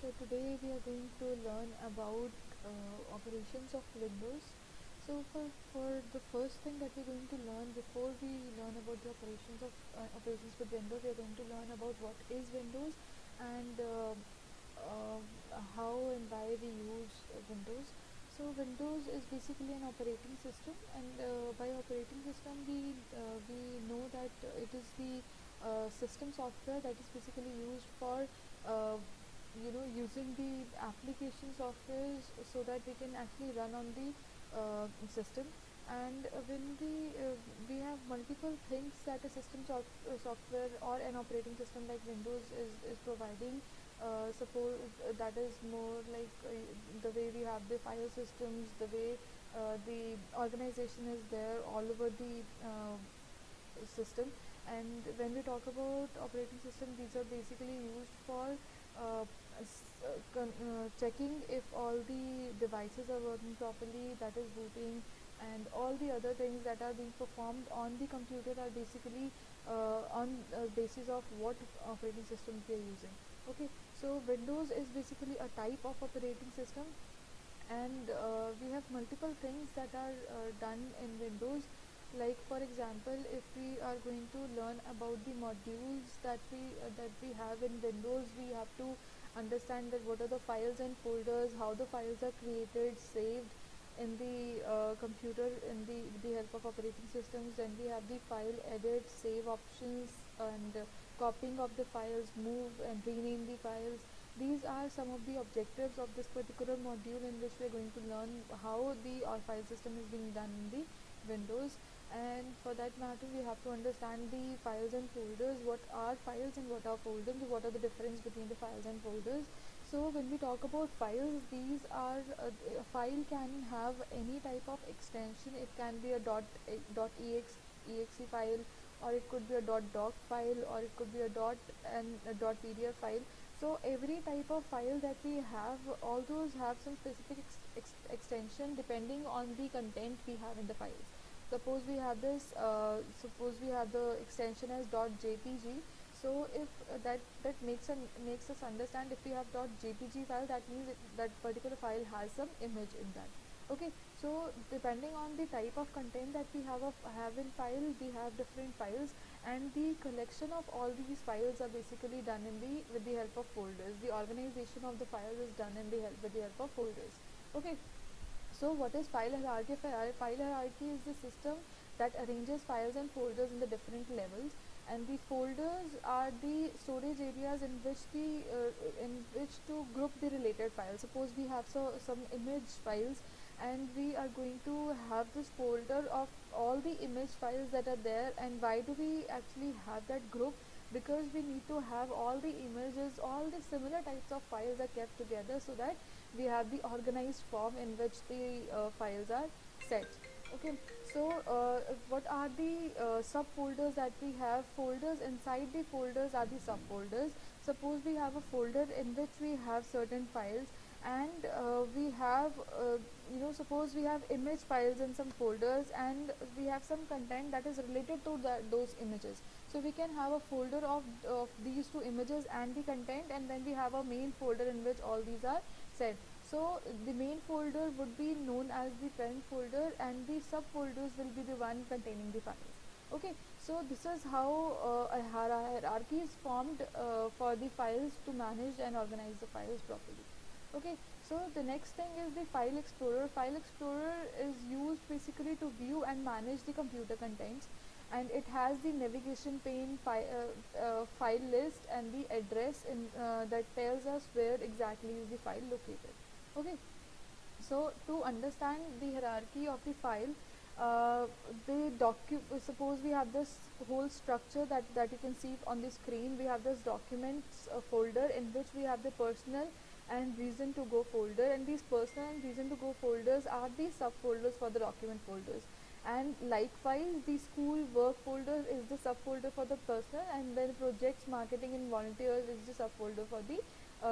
So today we are going to learn about operations of Windows. So for the first thing that we're going to learn before we learn about the operations with Windows, we are going to learn about what is Windows and uh, how and why we use Windows. So Windows is basically an operating system, and by operating system we know that it is the system software that is basically used for uh, using the application softwares so that we can actually run on the system. And when we have multiple things that a software or an operating system like Windows is providing. Suppose that is more like the way we have the file systems, the way the organization is there all over the system. And when we talk about operating system, these are basically used for checking if all the devices are working properly, that is booting, and all the other things that are being performed on the computer are basically on basis of what operating system we are using. Okay, so Windows is basically a type of operating system, and we have multiple things that are done in Windows. Like for example, if we are going to learn about the modules that we have in Windows, we have to understand that what are the files and folders, how the files are created, saved in the computer in the with the help of operating systems. Then we have the file edit, save options, and copying of the files, move and rename the files. These are some of the objectives of this particular module, in which we are going to learn how the our file system is being done in the Windows. And for that matter, we have to understand the files and folders. What are files and what are folders? What are the difference between the files and folders? So when we talk about files, these are a file can have any type of extension. It can be a exe file, or it could be a doc file, or it could be a pdf file. So every type of file that we have, all those have some specific extension depending on the content we have in the files. Suppose we have the extension as .jpg. So if that makes us understand, if we have .jpg file, that means that particular file has some image in that. Okay, so depending on the type of content that we have in file, we have different files, and the collection of all these files are basically done with the help of folders. The organization of the files is done with the help of folders. Okay, so what is file hierarchy? File hierarchy is the system that arranges files and folders in the different levels, and the folders are the storage areas in which to group the related files. Suppose we have some image files, and we are going to have this folder of all the image files that are there. And why do we actually have that group? Because we need to have all the images, all the similar types of files are kept together, so that we have the organized form in which the files are set. Okay, so what are the subfolders that we have? Folders inside the folders are the subfolders. Suppose we have a folder in which we have certain files, and we have suppose we have image files in some folders, and we have some content that is related to those images. So we can have a folder of these two images and the content, and then we have a main folder in which all these are set. So the main folder would be known as the parent folder, and the subfolders will be the one containing the files. Okay, so this is how a hierarchy is formed for the files, to manage and organize the files properly. Okay, so the next thing is the file explorer. File explorer is used basically to view and manage the computer contents, and it has the navigation pane, file list, and the address that tells us where exactly is the file located. Okay, so to understand the hierarchy of the file, suppose we have this whole structure that you can see on the screen. We have this documents folder, in which we have the personal and reason to go folder, and these personal and reason to go folders are the subfolders for the document folders. And likewise, the school work folder is the subfolder for the personal, and then projects, marketing and volunteers is the subfolder for the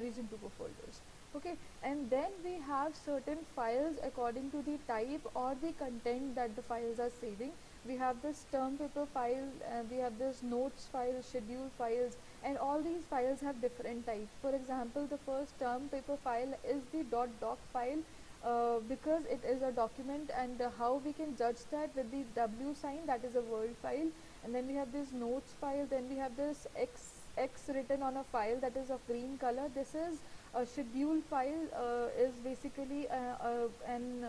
reason to go folders. Okay, and then we have certain files according to the type or the content that the files are saving. We have this term paper file, we have this notes file, schedule files, and all these files have different types. For example, the first term paper file is the .doc file, because it is a document, and how we can judge that with the W sign, that is a Word file. And then we have this notes file, then we have this X written on a file, that is of green color. This is a schedule file, is basically an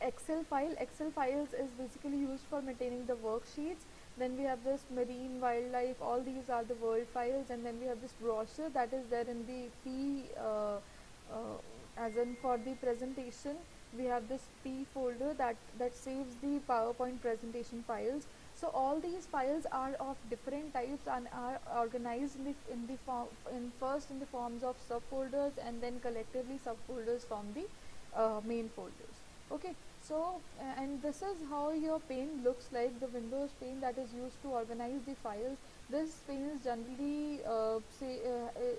Excel file. Excel files is basically used for maintaining the worksheets. Then we have this marine, wildlife, all these are the Word files. And then we have this brochure, that is there in the P, as in for the presentation. We have this P folder that saves the PowerPoint presentation files. So all these files are of different types and are organized in the forms of subfolders, and then collectively subfolders from the main folders. Okay, so and this is how your pane looks like, the Windows pane that is used to organize the files. This pane is generally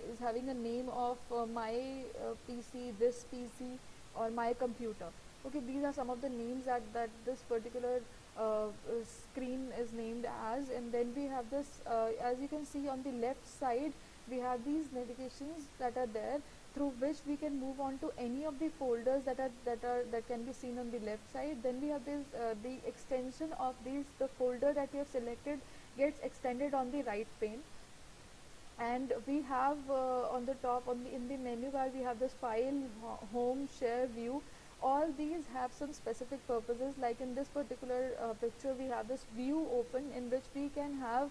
is having a name of my PC, this PC, or my computer. Okay, these are some of the names that this particular screen is named as. And then we have this, as you can see on the left side, we have these navigations that are there, through which we can move on to any of the folders that can be seen on the left side. Then we have this, the extension of the folder that we have selected gets extended on the right pane. And we have on the top, in the menu bar, we have this file, home, share, view. All these have some specific purposes. Like in this particular picture, we have this view open, in which we can have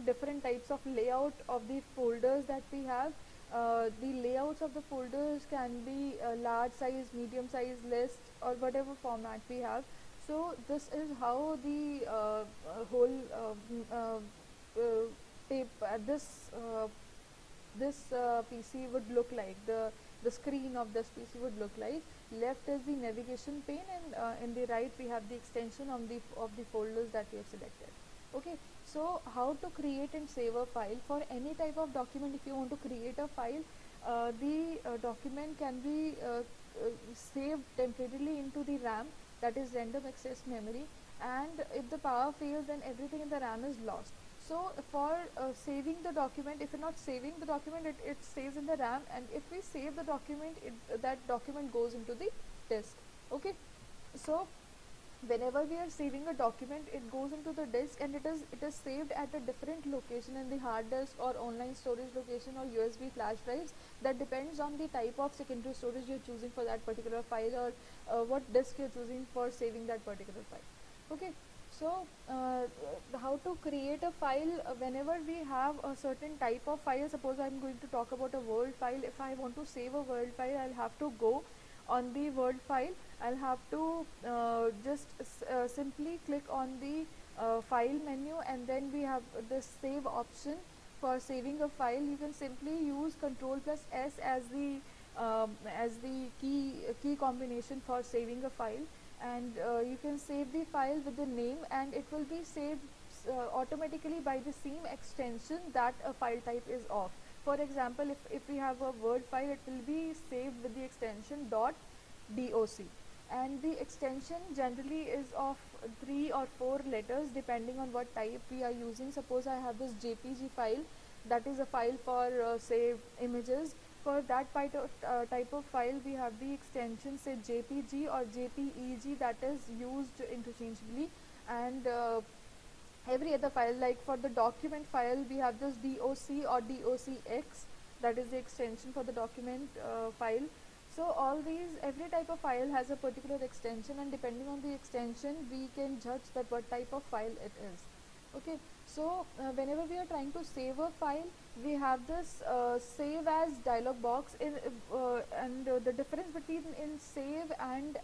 different types of layout of the folders that we have. The layouts of the folders can be large size, medium size, list, or whatever format we have. So this is how the whole tape this PC would look like. The screen of this PC would look like. Left is the navigation pane, and in the right we have the extension of the folders that we have selected. Okay, so how to create and save a file for any type of document. If you want to create a file, the document can be saved temporarily into the RAM, that is random access memory. And if the power fails, then everything in the RAM is lost. So for saving the document, if you're not saving the document, it stays in the RAM, and if we save the document, that document goes into the disk. Okay, so whenever we are saving a document, it goes into the disk, and it is saved at a different location in the hard disk or online storage location or USB flash drives. That depends on the type of secondary storage you're choosing for that particular file, or what disk you're choosing for saving that particular file. Okay, so how to create a file. Whenever we have a certain type of file, suppose I'm going to talk about a Word file. If I want to save a Word file, I'll have to go on the Word file. I'll have to just simply click on the file menu, and then we have this save option. For saving a file, you can simply use Ctrl plus S as the key combination for saving a file. And you can save the file with the name, and it will be saved automatically by the same extension that a file type is of. For example, if we have a Word file, it will be saved with the extension .doc, and the extension generally is of 3 or 4 letters depending on what type we are using. Suppose I have this JPG file, that is a file for say images. For that type of file, we have the extension say JPG or JPEG, that is used interchangeably. And every other file, like for the document file, we have this DOC or DOCX, that is the extension for the document file. So all these, every type of file has a particular extension, and depending on the extension, we can judge that what type of file it is. Okay, so whenever we are trying to save a file, we have this save as dialog box. And the difference between in save and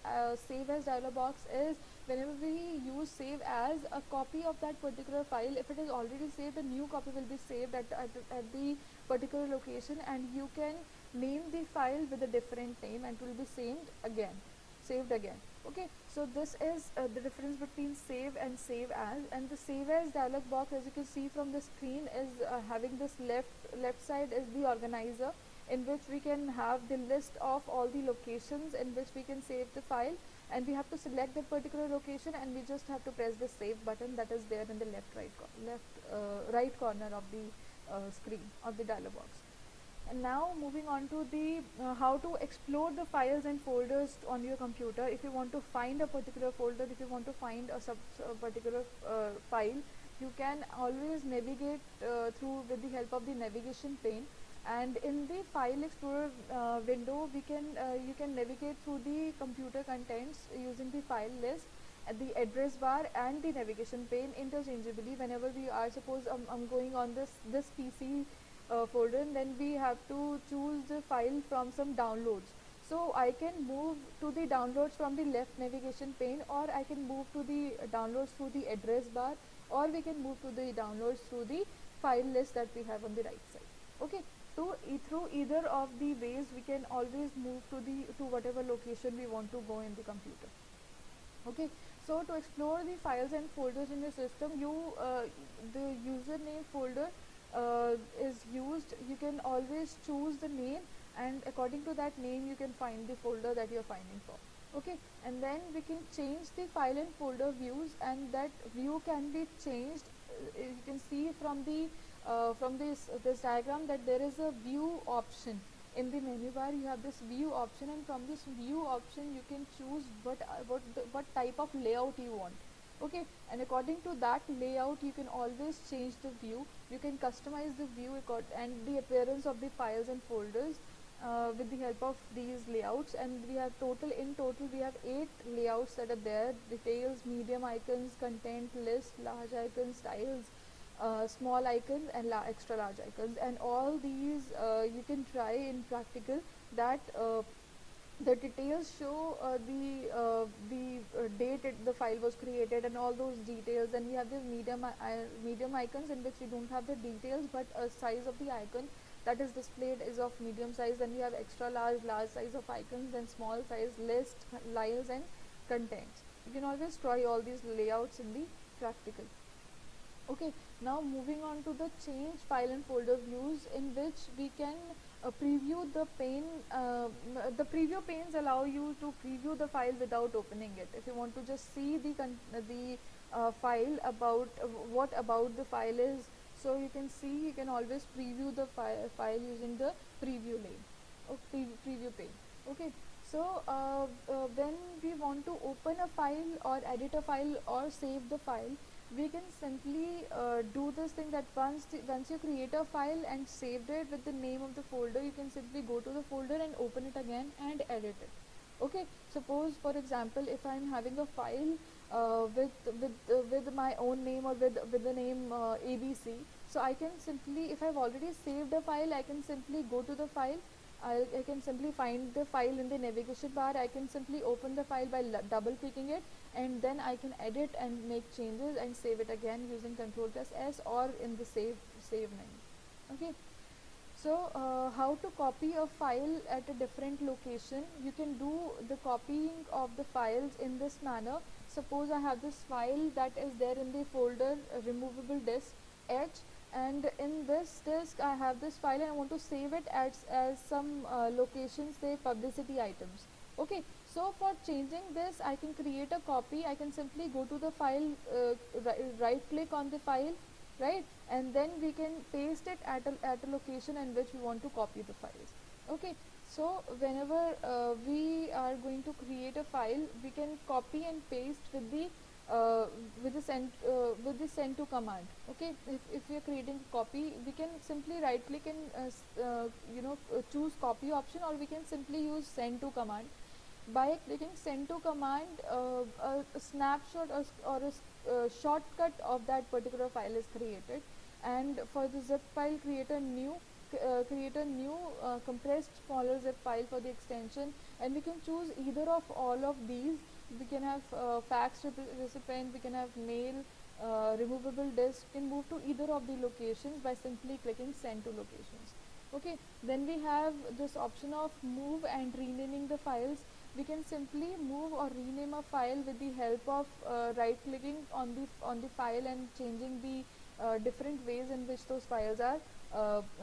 save as dialog box is, whenever we use save as, a copy of that particular file, if it is already saved, a new copy will be saved at the particular location, and you can name the file with a different name, and it will be saved again. Okay, so this is the difference between save and save as. And the save as dialog box, as you can see from the screen, is having this left side is the organizer, in which we can have the list of all the locations in which we can save the file, and we have to select that particular location, and we just have to press the save button that is there in the right corner of the screen of the dialog box. And now moving on to the how to explore the files and folders on your computer. If you want to find a particular folder, if you want to find a particular file, you can always navigate through with the help of the navigation pane. And in the file explorer window, you can navigate through the computer contents using the file list, the address bar and the navigation pane interchangeably. Whenever we are, suppose I'm going on this PC folder, and then we have to choose the file from some downloads. So I can move to the downloads from the left navigation pane, or I can move to the downloads through the address bar, or we can move to the downloads through the file list that we have on the right side. Okay, so through either of the ways we can always move to whatever location we want to go in the computer. Okay, so to explore the files and folders in your system, the username folder is used. You can always choose the name, and according to that name you can find the folder that you're finding for. Okay, and then we can change the file and folder views, and that view can be changed. You can see from this diagram that there is a view option. In the menu bar you have this view option, and from this view option you can choose what type of layout you want. Okay, and according to that layout you can always change the view. You can customize the view and the appearance of the files and folders with the help of these layouts. And we have in total we have 8 layouts that are there: details, medium icons, content, list, large icons, styles, small icons, and extra large icons. And all these you can try in practical. That the details show the date the file was created and all those details. And we have this medium icons in which we don't have the details, but a size of the icon that is displayed is of medium size. Then we have extra large size of icons, then small size, list, files, and contents. You can always try all these layouts in the practical. Okay, now moving on to the change file and folder views, in which we can preview the pane. The preview panes allow you to preview the file without opening it. If you want to just see the file, about what about the file is, so you can see, you can always preview the file using the preview lane or preview pane. Okay, so when we want to open a file or edit a file or save the file, we can simply do this thing, that once you create a file and saved it with the name of the folder, you can simply go to the folder and open it again and edit it. Okay, suppose for example if I'm having a file with my own name, or with the name ABC, so I can simply, if I've already saved a file, I can simply go to the file. I can simply find the file in the navigation bar. I can simply open the file by double clicking it, and then I can edit and make changes and save it again using Ctrl+S, or in the save menu. Okay, so how to copy a file at a different location? You can do the copying of the files in this manner. Suppose I have this file that is there in the folder removable disk H, and in this disk I have this file and I want to save it as some location, say publicity items. Okay, so for changing this, I can create a copy. I can simply go to the file, right click on the file, right, and then we can paste it at a location in which we want to copy the files. Okay, so whenever we are going to create a file, we can copy and paste with the send to command. Okay, if we are creating a copy, we can simply right click and choose copy option, or we can simply use send to command. By clicking send to command, a snapshot or a shortcut of that particular file is created. And for the zip file, create a new compressed smaller zip file for the extension, and we can choose either of all of these. We can have fax recipient, we can have mail, removable disk. We can move to either of the locations by simply clicking send to locations. Okay, then we have this option of move and renaming the files. We can simply move or rename a file with the help of right clicking on the file and changing the different ways in which those files are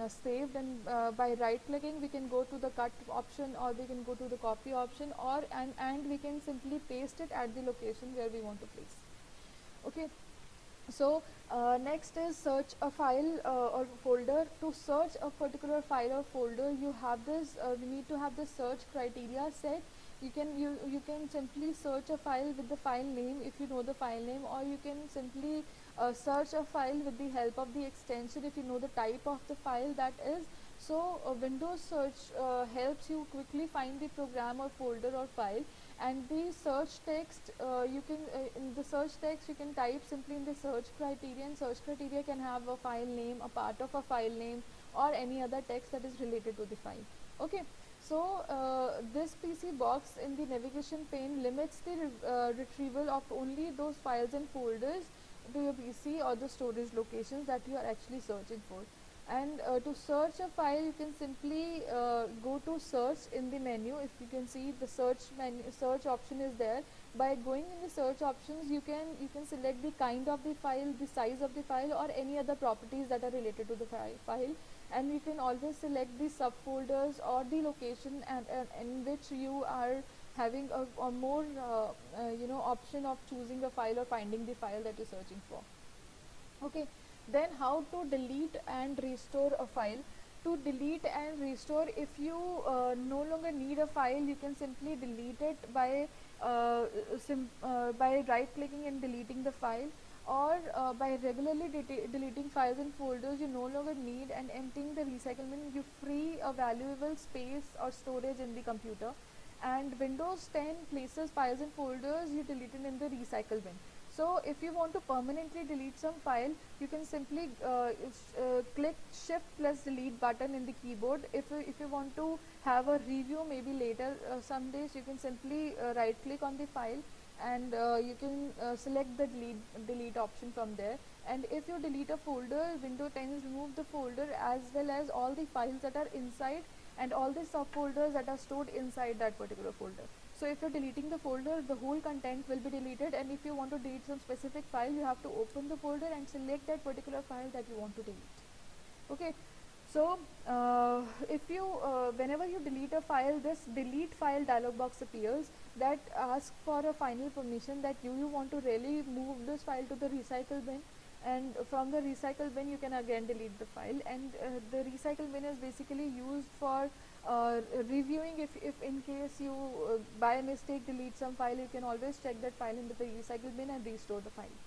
saved, and by right clicking we can go to the cut option, or we can go to the copy option, or and we can simply paste it at the location where we want to place. Okay, so next is search a file or folder. To search a particular file or folder, you have this we need to have the search criteria set. You can simply search a file with the file name if you know the file name, or you can simply search a file with the help of the extension if you know the type of the file that is. So Windows search helps you quickly find the program or folder or file. And the search text, you can in the search text you can type simply in the search criteria, and search criteria can have a file name, a part of a file name, or any other text that is related to the file. Okay, so this PC box in the navigation pane limits the retrieval of only those files and folders to your PC or the storage locations that you are actually searching for. And to search a file, you can simply go to search in the menu. If you can see, the search option is there. By going in the search options, you can select the kind of the file, the size of the file, or any other properties that are related to the file. And you can always select the subfolders or the location and in which you are having a more option of choosing a file or finding the file that you're searching for. Okay, then how to delete and restore a file. To delete and restore, if you no longer need a file, you can simply delete it by right clicking and deleting the file, or by regularly deleting files and folders you no longer need and emptying the recycle bin. You free a valuable space or storage in the computer. And Windows 10 places files and folders you deleted in the recycle bin. So if you want to permanently delete some file, you can simply click shift plus delete button in the keyboard. If you want to have a review maybe later some days, you can simply right click on the file, and you can select the delete option from there. And if you delete a folder, Windows 10 remove the folder as well as all the files that are inside and all the subfolders that are stored inside that particular folder. So if you're deleting the folder, the whole content will be deleted, and if you want to delete some specific file, you have to open the folder and select that particular file that you want to delete. Okay, so if you whenever you delete a file, this delete file dialog box appears that asks for a final permission that you want to really move this file to the recycle bin, and from the recycle bin you can again delete the file. And the recycle bin is basically used for reviewing. If in case you by mistake delete some file, you can always check that file into the recycle bin and restore the file.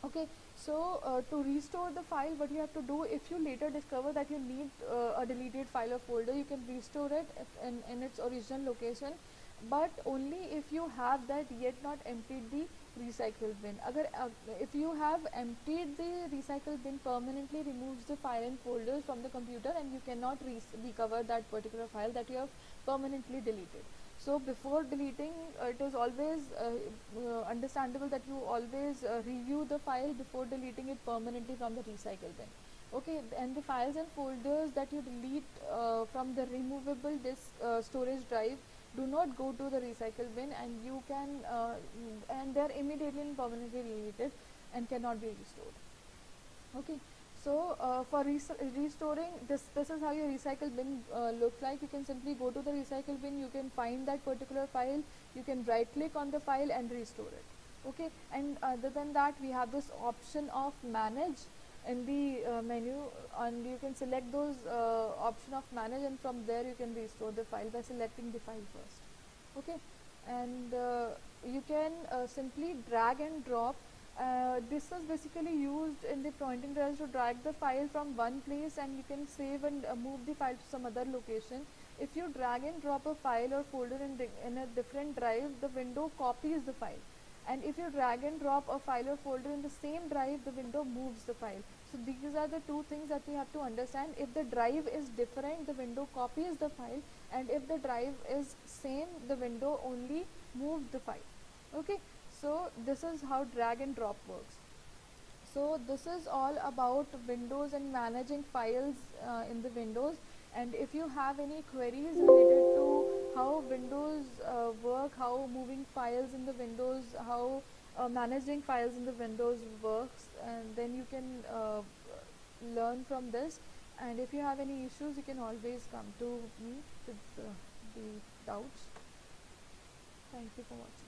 Okay, so to restore the file, what you have to do, if you later discover that you need a deleted file or folder, you can restore it in its original location, but only if you have that yet not emptied the recycle bin. If you have emptied the recycle bin, permanently removes the file and folders from the computer, and you cannot recover that particular file that you have permanently deleted. So before deleting, it is always understandable that you always review the file before deleting it permanently from the recycle bin. Okay, and the files and folders that you delete from the removable disk storage drive do not go to the recycle bin, and you can and they are immediately and permanently deleted and cannot be restored. Okay, so for restoring, this is how your recycle bin looks like. You can simply go to the recycle bin, you can find that particular file, you can right click on the file and restore it. Okay, and other than that, we have this option of manage in the menu, and you can select those option of manage, and from there you can restore the file by selecting the file first. Okay, and you can simply drag and drop. This is basically used in the pointing device to drag the file from one place, and you can save and move the file to some other location. If you drag and drop a file or folder in a different drive, the window copies the file. And if you drag and drop a file or folder in the same drive, the window moves the file. So these are the two things that we have to understand. If the drive is different, the window copies the file, and if the drive is same, the window only moves the file. Okay, so this is how drag and drop works. So this is all about Windows and managing files in the Windows. And if you have any queries related to how Windows work, how moving files in the Windows, how managing files in the Windows works, and then you can learn from this. And if you have any issues, you can always come to me with the doubts. Thank you for watching.